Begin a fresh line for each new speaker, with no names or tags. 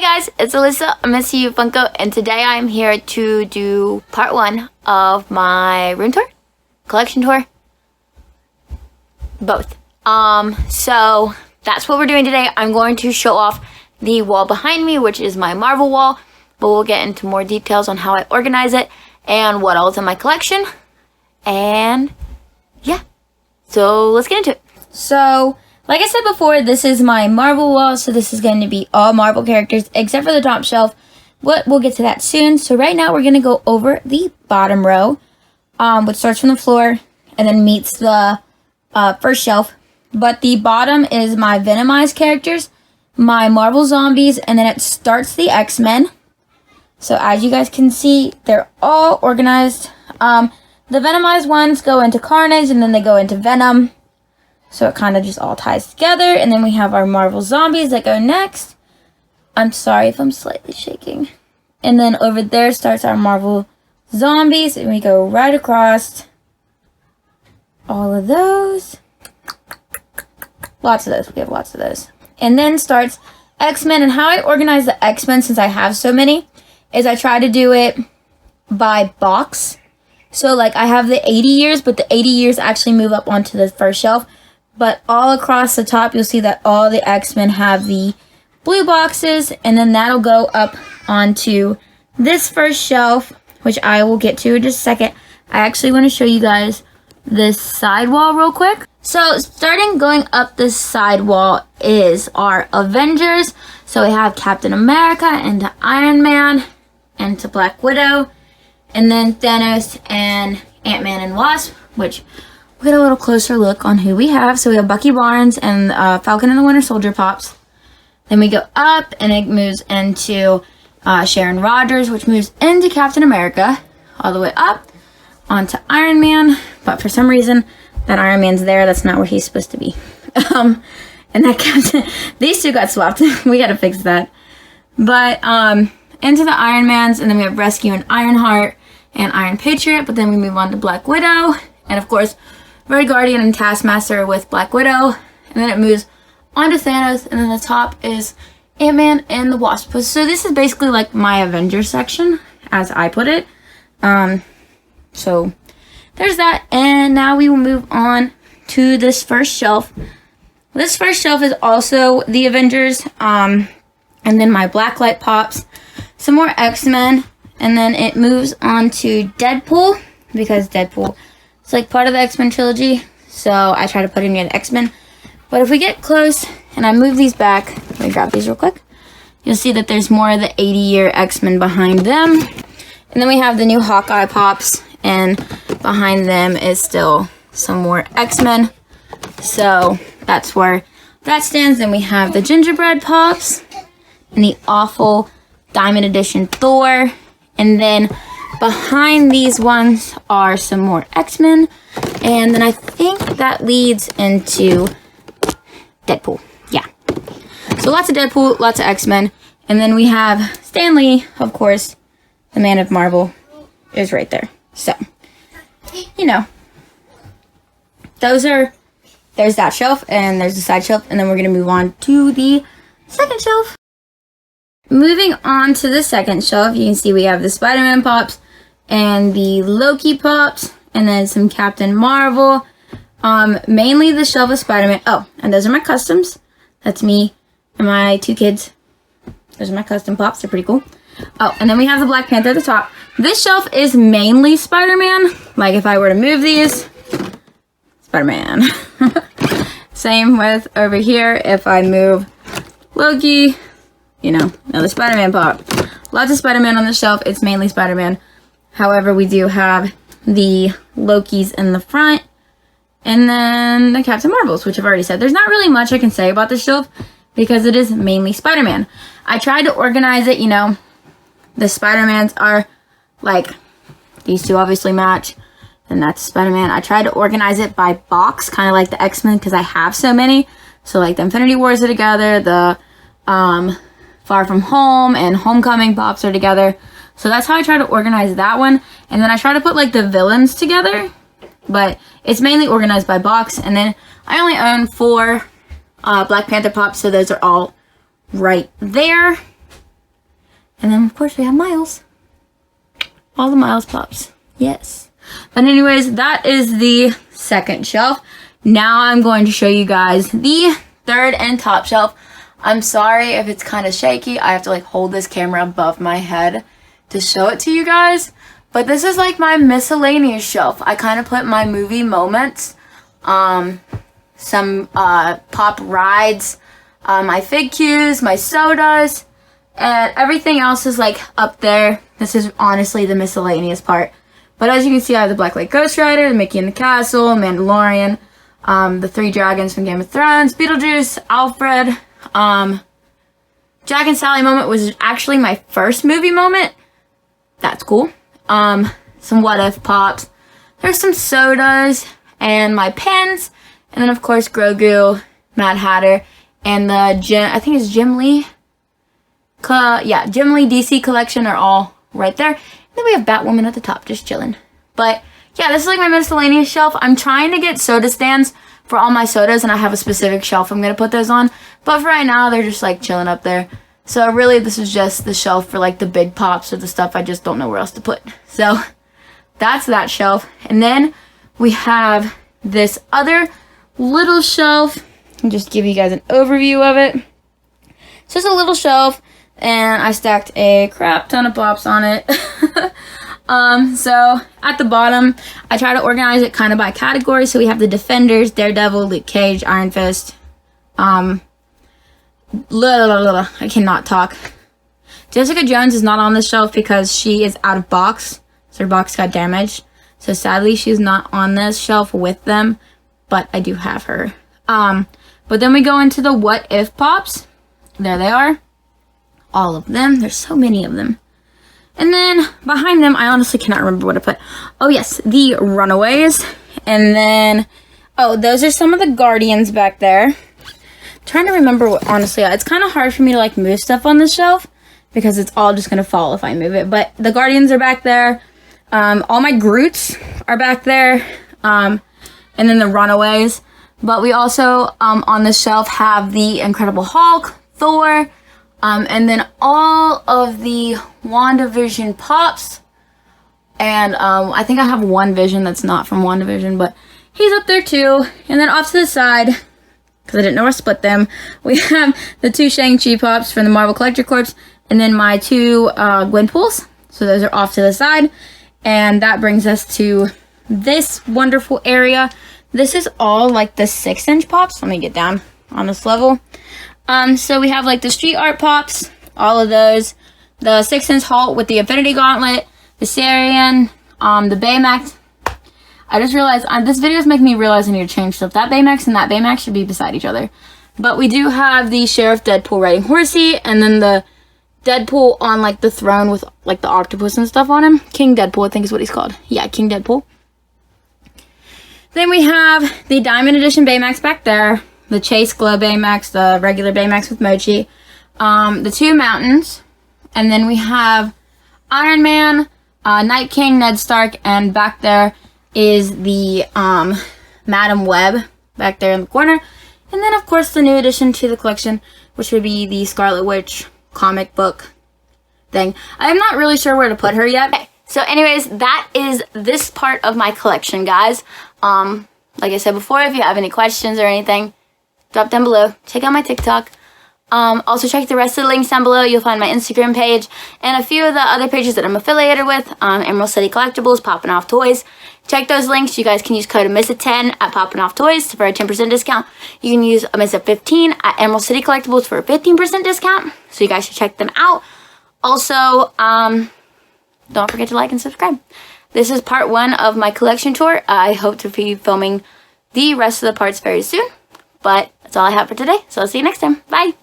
guys, it's Alyssa, MSU Funko, and today I'm here to do part 1 of my room tour, collection tour, both. So that's what we're doing today. I'm going to show off the wall behind me, which is my Marvel wall, but we'll get into more details on how I organize it and what else in my collection, and yeah, so let's get into it. So, like I said before, this is my Marvel wall, so this is going to be all Marvel characters except for the top shelf, but we'll get to that soon. So right now we're going to go over the bottom row, which starts from the floor and then meets the first shelf. But the bottom is my Venomized characters, my Marvel Zombies, and then it starts the X-Men. So as you guys can see, they're all organized. The Venomized ones go into Carnage, and then they go into Venom. So it kind of just all ties together. And then we have our Marvel Zombies that go next. I'm sorry if I'm slightly shaking. And then over there starts our Marvel Zombies. And we go right across all of those. Lots of those. We have lots of those. And then starts X-Men. And how I organize the X-Men, since I have so many, is I try to do it by box. So like I have the 80 years, but the 80 years actually move up onto the first shelf. But all across the top, you'll see that all the X-Men have the blue boxes. And then that'll go up onto this first shelf, which I will get to in just a second. I actually want to show you guys this side wall real quick. So starting going up this side wall is our Avengers. So we have Captain America into Iron Man into Black Widow. And then Thanos and Ant-Man and Wasp, which we'll get a little closer look on who we have. So we have Bucky Barnes and Falcon and the Winter Soldier pops. Then we go up and it moves into Sharon Rogers, which moves into Captain America, all the way up onto Iron Man. But for some reason, that Iron Man's there. That's not where he's supposed to be. And that Captain, these two got swapped. We got to fix that. But into the Iron Mans, and then we have Rescue and Ironheart and Iron Patriot. But then we move on to Black Widow, and of course, Red Guardian and Taskmaster with Black Widow, and then it moves on to Thanos, and then the top is Ant-Man and the Wasp. So this is basically like my Avengers section, as I put it. So there's that, and now we will move on to this first shelf. This first shelf is also the Avengers, and then my Blacklight pops, some more X-Men, and then it moves on to Deadpool, because Deadpool it's like part of the X-Men trilogy, so I try to put it near the X-Men. But if we get close and I move these back, let me grab these real quick, you'll see that there's more of the 80-year X-Men behind them. And then we have the new Hawkeye pops, and behind them is still some more X-Men. So that's where that stands. Then we have the Gingerbread pops and the awful Diamond Edition Thor. And then behind these ones are some more X-Men. And then I think that leads into Deadpool. Yeah. So lots of Deadpool, lots of X-Men. And then we have Stan Lee, of course, the man of Marvel, is right there. So, you know, there's that shelf, and there's the side shelf. And then we're going to move on to the second shelf. Moving on to the second shelf, you can see we have the Spider-Man pops and the Loki pops, and then some Captain Marvel. Mainly the shelf of Spider-Man. Oh, and those are my customs. That's me and my two kids. Those are my custom pops. They're pretty cool. Oh, and then we have the Black Panther at the top. This shelf is mainly Spider-Man. Like if I were to move these, Spider-Man. Same with over here. If I move Loki, you know, another Spider-Man pop. Lots of Spider-Man on the shelf. It's mainly Spider-Man. However, we do have the Lokis in the front. And then the Captain Marvels, which I've already said. There's not really much I can say about this shelf because it is mainly Spider-Man. I tried to organize it, you know. The Spider-Mans are like, these two obviously match. And that's Spider-Man. I tried to organize it by box, kind of like the X-Men, because I have so many. So like the Infinity Wars are together, the Far From Home and Homecoming pops are together. So that's how I try to organize that one. And then I try to put like the villains together. But it's mainly organized by box. And then I only own 4 Black Panther pops. So those are all right there. And then, of course, we have Miles. All the Miles Pops. Yes. But anyways, that is the second shelf. Now I'm going to show you guys the third and top shelf. I'm sorry if it's kind of shaky. I have to like hold this camera above my head to show it to you guys. But this is like my miscellaneous shelf. I kind of put my movie moments, some pop rides, my fig cues, my sodas, and everything else is like up there. This is honestly the miscellaneous part. But as you can see, I have the Blacklight Ghost Rider, the Mickey in the Castle, Mandalorian, the 3 dragons from Game of Thrones, Beetlejuice, Alfred. Jack and Sally moment was actually my first movie moment. That's cool. Some what if pops. There's some sodas and my pens. And then of course Grogu, Mad Hatter, and the I think it's Jim Lee. Jim Lee DC collection are all right there. And then we have Batwoman at the top, just chilling. But yeah, this is like my miscellaneous shelf. I'm trying to get soda stands for all my sodas, and I have a specific shelf I'm going to put those on. But for right now, they're just like chilling up there. So really, this is just the shelf for like the big pops or the stuff I just don't know where else to put. So that's that shelf. And then we have this other little shelf. I'll just give you guys an overview of it. It's just a little shelf, and I stacked a crap ton of pops on it. So at the bottom, I try to organize it kind of by category. So we have the Defenders, Daredevil, Luke Cage, Iron Fist. I cannot talk. Jessica Jones is not on this shelf because she is out of box. So her box got damaged. So sadly, she's not on this shelf with them. But I do have her. But then we go into the What If Pops. There they are. All of them. There's so many of them. And then behind them, I honestly cannot remember what I put. Oh yes, the Runaways. And then, oh, those are some of the Guardians back there. I'm trying to remember what, honestly, it's kind of hard for me to like move stuff on this shelf because it's all just going to fall if I move it. But the Guardians are back there. All my Groots are back there. And then the Runaways. But we also, on this shelf, have the Incredible Hulk, Thor, and then all of the WandaVision pops. And I think I have one Vision that's not from WandaVision, but he's up there too. And then off to the side, because I didn't know where to split them, we have the 2 Shang-Chi pops from the Marvel Collector Corps, and then my 2 Gwenpools. So those are off to the side. And that brings us to this wonderful area. This is all like the 6-inch pops. Let me get down on this level. So we have like the Street Art pops, all of those. The 6-inch Hulk with the Infinity Gauntlet, the Sarian, the Baymax. I just realized, this video is making me realize I need to change stuff. That Baymax and that Baymax should be beside each other. But we do have the Sheriff Deadpool riding Horsey, and then the Deadpool on like the throne with like the octopus and stuff on him. King Deadpool, I think is what he's called. Yeah, King Deadpool. Then we have the Diamond Edition Baymax back there. The Chase Glow Baymax, the regular Baymax with Mochi. The 2 Mountains. And then we have Iron Man, Night King, Ned Stark, and back there is the Madam Web back there in the corner. And then, of course, the new addition to the collection, which would be the Scarlet Witch comic book thing. I'm not really sure where to put her yet. Okay, so anyways, that is this part of my collection, guys. Like I said before, if you have any questions or anything, drop down below. Check out my TikTok. Also check the rest of the links down below. You'll find my Instagram page and a few of the other pages that I'm affiliated with. Emerald City Collectibles, Poppin' Off Toys. Check those links. You guys can use code AMYSSA10 at Poppin' Off Toys for a 10% discount. You can use AMYSSA15 at Emerald City Collectibles for a 15% discount. So you guys should check them out. Also, don't forget to like and subscribe. This is part 1 of my collection tour. I hope to be filming the rest of the parts very soon. But that's all I have for today. So I'll see you next time. Bye.